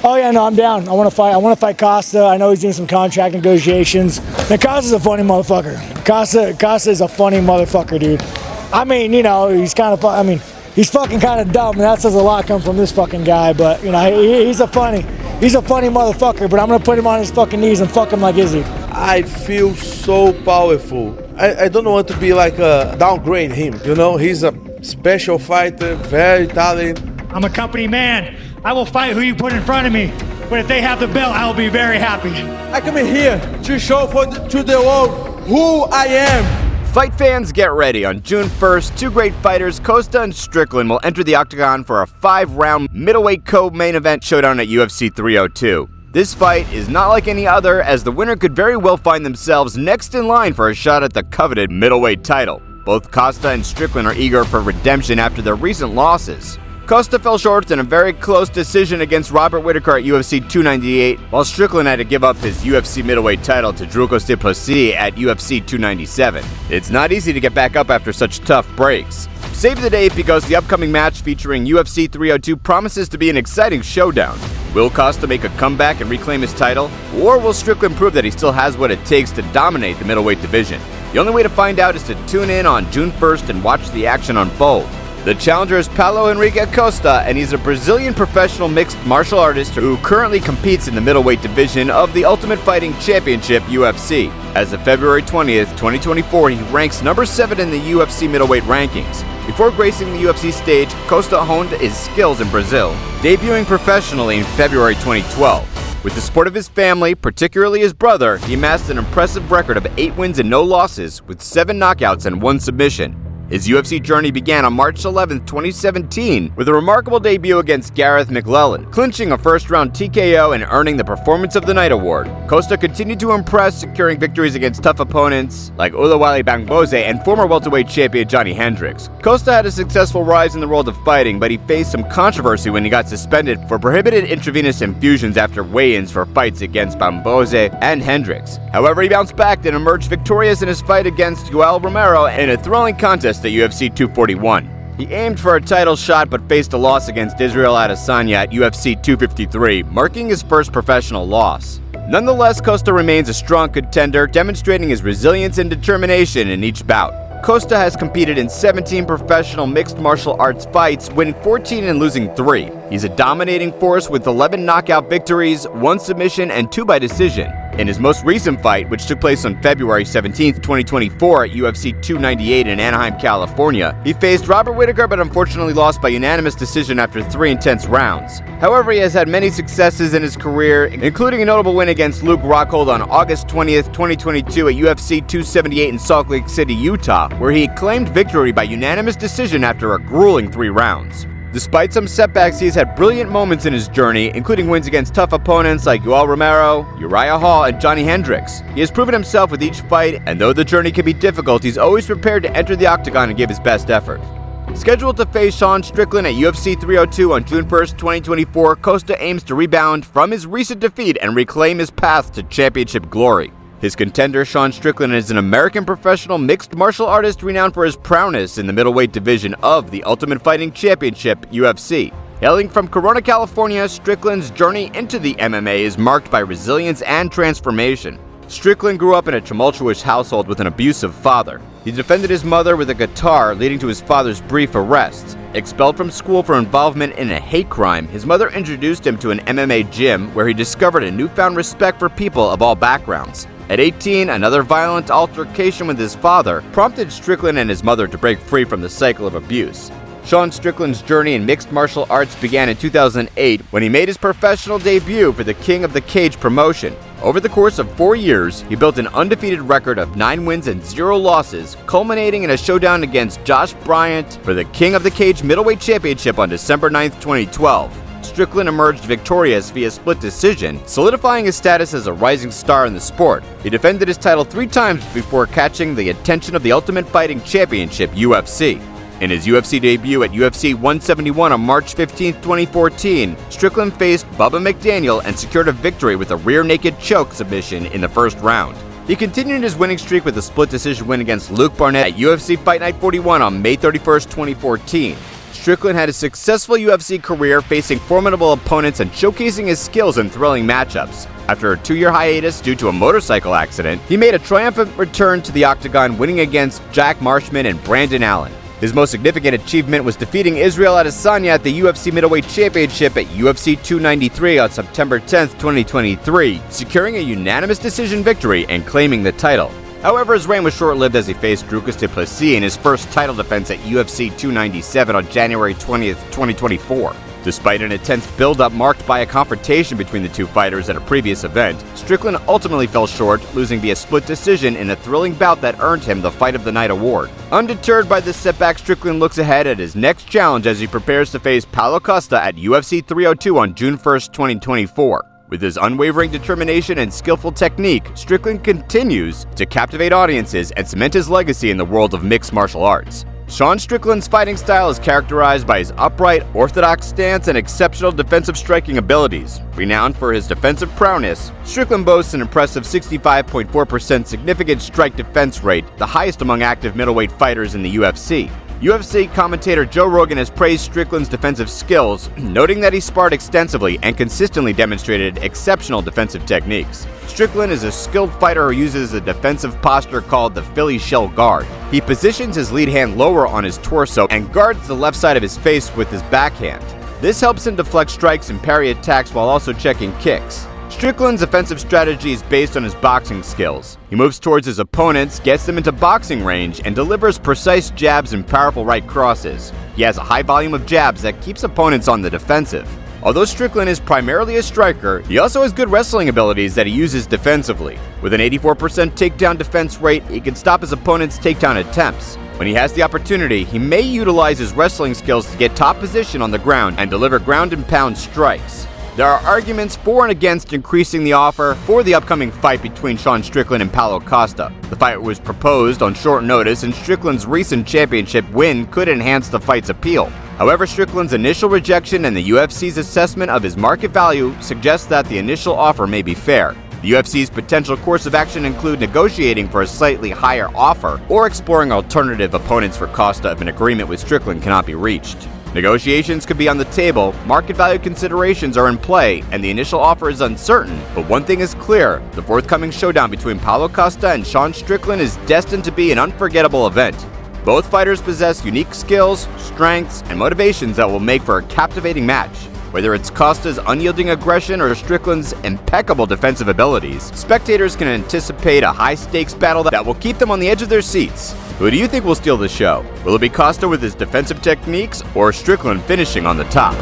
Oh yeah, no, I'm down. I want to fight. I want to fight Costa. I know he's doing some contract negotiations. And Costa's a funny motherfucker. Costa is a funny motherfucker, dude. I mean, you know, he's kind of. I mean, he's fucking kind of dumb, and that says a lot coming from this fucking guy. But you know, he's a funny motherfucker. But I'm gonna put him on his fucking knees and fuck him like Izzy. I feel so powerful. I don't want to be like downgrade him. You know, he's a special fighter, very talented. I'm a company man. I will fight who you put in front of me. But if they have the belt, I will be very happy. I come in here to show to the world who I am. Fight fans, get ready. On June 1st, two great fighters, Costa and Strickland, will enter the octagon for a 5-round middleweight co-main event showdown at UFC 302. This fight is not like any other, as the winner could very well find themselves next in line for a shot at the coveted middleweight title. Both Costa and Strickland are eager for redemption after their recent losses. Costa fell short in a very close decision against Robert Whittaker at UFC 298, while Strickland had to give up his UFC middleweight title to Dricos du Plessis at UFC 297. It's not easy to get back up after such tough breaks. Save the date because the upcoming match featuring UFC 302 promises to be an exciting showdown. Will Costa make a comeback and reclaim his title? Or will Strickland prove that he still has what it takes to dominate the middleweight division? The only way to find out is to tune in on June 1st and watch the action unfold. The challenger is Paulo Costa, and he's a Brazilian professional mixed martial artist who currently competes in the middleweight division of the Ultimate Fighting Championship UFC. As of February 20th, 2024, he ranks number 7 in the UFC middleweight rankings. Before gracing the UFC stage, Costa honed his skills in Brazil, debuting professionally in February 2012. With the support of his family, particularly his brother, he amassed an impressive record of 8 wins and no losses, with 7 knockouts and 1 submission. His UFC journey began on March 11, 2017, with a remarkable debut against Gareth McLellan, clinching a first-round TKO and earning the Performance of the Night award. Costa continued to impress, securing victories against tough opponents like Oluwale Bangbose and former welterweight champion Johnny Hendricks. Costa had a successful rise in the world of fighting, but he faced some controversy when he got suspended for prohibited intravenous infusions after weigh-ins for fights against Bangbose and Hendricks. However, he bounced back and emerged victorious in his fight against Yoel Romero in a thrilling contest at UFC 241. He aimed for a title shot but faced a loss against Israel Adesanya at UFC 253, marking his first professional loss. Nonetheless, Costa remains a strong contender, demonstrating his resilience and determination in each bout. Costa has competed in 17 professional mixed martial arts fights, winning 14 and losing 3. He's a dominating force with 11 knockout victories, 1 submission, and 2 by decision. In his most recent fight, which took place on February 17, 2024 at UFC 298 in Anaheim, California, he faced Robert Whittaker but unfortunately lost by unanimous decision after 3 intense rounds. However, he has had many successes in his career, including a notable win against Luke Rockhold on August 20th, 2022 at UFC 278 in Salt Lake City, Utah, where he claimed victory by unanimous decision after a grueling 3 rounds. Despite some setbacks, he has had brilliant moments in his journey, including wins against tough opponents like Yoel Romero, Uriah Hall, and Johnny Hendricks. He has proven himself with each fight, and though the journey can be difficult, he's always prepared to enter the octagon and give his best effort. Scheduled to face Sean Strickland at UFC 302 on June 1st, 2024, Costa aims to rebound from his recent defeat and reclaim his path to championship glory. His contender, Sean Strickland, is an American professional mixed martial artist renowned for his prowess in the middleweight division of the Ultimate Fighting Championship, UFC. Hailing from Corona, California, Strickland's journey into the MMA is marked by resilience and transformation. Strickland grew up in a tumultuous household with an abusive father. He defended his mother with a guitar, leading to his father's brief arrest. Expelled from school for involvement in a hate crime, his mother introduced him to an MMA gym where he discovered a newfound respect for people of all backgrounds. At 18, another violent altercation with his father prompted Strickland and his mother to break free from the cycle of abuse. Sean Strickland's journey in mixed martial arts began in 2008 when he made his professional debut for the King of the Cage promotion. Over the course of 4 years, he built an undefeated record of 9 wins and 0 losses, culminating in a showdown against Josh Bryant for the King of the Cage middleweight championship on December 9, 2012. Strickland emerged victorious via split decision, solidifying his status as a rising star in the sport. He defended his title 3 times before catching the attention of the Ultimate Fighting Championship, UFC. In his UFC debut at UFC 171 on March 15, 2014, Strickland faced Bubba McDaniel and secured a victory with a rear naked choke submission in the first round. He continued his winning streak with a split decision win against Luke Barnett at UFC Fight Night 41 on May 31, 2014. Strickland had a successful UFC career facing formidable opponents and showcasing his skills in thrilling matchups. After a 2-year hiatus due to a motorcycle accident, he made a triumphant return to the octagon, winning against Jack Marshman and Brandon Allen. His most significant achievement was defeating Israel Adesanya at the UFC Middleweight Championship at UFC 293 on September 10, 2023, securing a unanimous decision victory and claiming the title. However, his reign was short-lived as he faced Dricus du Plessis in his first title defense at UFC 297 on January 20, 2024. Despite an intense build-up marked by a confrontation between the two fighters at a previous event, Strickland ultimately fell short, losing via split decision in a thrilling bout that earned him the Fight of the Night award. Undeterred by this setback, Strickland looks ahead at his next challenge as he prepares to face Paulo Costa at UFC 302 on June 1, 2024. With his unwavering determination and skillful technique, Strickland continues to captivate audiences and cement his legacy in the world of mixed martial arts. Sean Strickland's fighting style is characterized by his upright, orthodox stance and exceptional defensive striking abilities. Renowned for his defensive prowess, Strickland boasts an impressive 65.4% significant strike defense rate, the highest among active middleweight fighters in the UFC. UFC commentator Joe Rogan has praised Strickland's defensive skills, noting that he sparred extensively and consistently demonstrated exceptional defensive techniques. Strickland is a skilled fighter who uses a defensive posture called the Philly shell guard. He positions his lead hand lower on his torso and guards the left side of his face with his backhand. This helps him deflect strikes and parry attacks while also checking kicks. Strickland's offensive strategy is based on his boxing skills. He moves towards his opponents, gets them into boxing range, and delivers precise jabs and powerful right crosses. He has a high volume of jabs that keeps opponents on the defensive. Although Strickland is primarily a striker, he also has good wrestling abilities that he uses defensively. With an 84% takedown defense rate, he can stop his opponent's takedown attempts. When he has the opportunity, he may utilize his wrestling skills to get top position on the ground and deliver ground and pound strikes. There are arguments for and against increasing the offer for the upcoming fight between Sean Strickland and Paulo Costa. The fight was proposed on short notice, and Strickland's recent championship win could enhance the fight's appeal. However, Strickland's initial rejection and the UFC's assessment of his market value suggests that the initial offer may be fair. The UFC's potential course of action include negotiating for a slightly higher offer or exploring alternative opponents for Costa if an agreement with Strickland cannot be reached. Negotiations could be on the table, market value considerations are in play, and the initial offer is uncertain, but one thing is clear: the forthcoming showdown between Paulo Costa and Sean Strickland is destined to be an unforgettable event. Both fighters possess unique skills, strengths, and motivations that will make for a captivating match. Whether it's Costa's unyielding aggression or Strickland's impeccable defensive abilities, spectators can anticipate a high-stakes battle that will keep them on the edge of their seats. Who do you think will steal the show? Will it be Costa with his defensive techniques, or Strickland finishing on the top?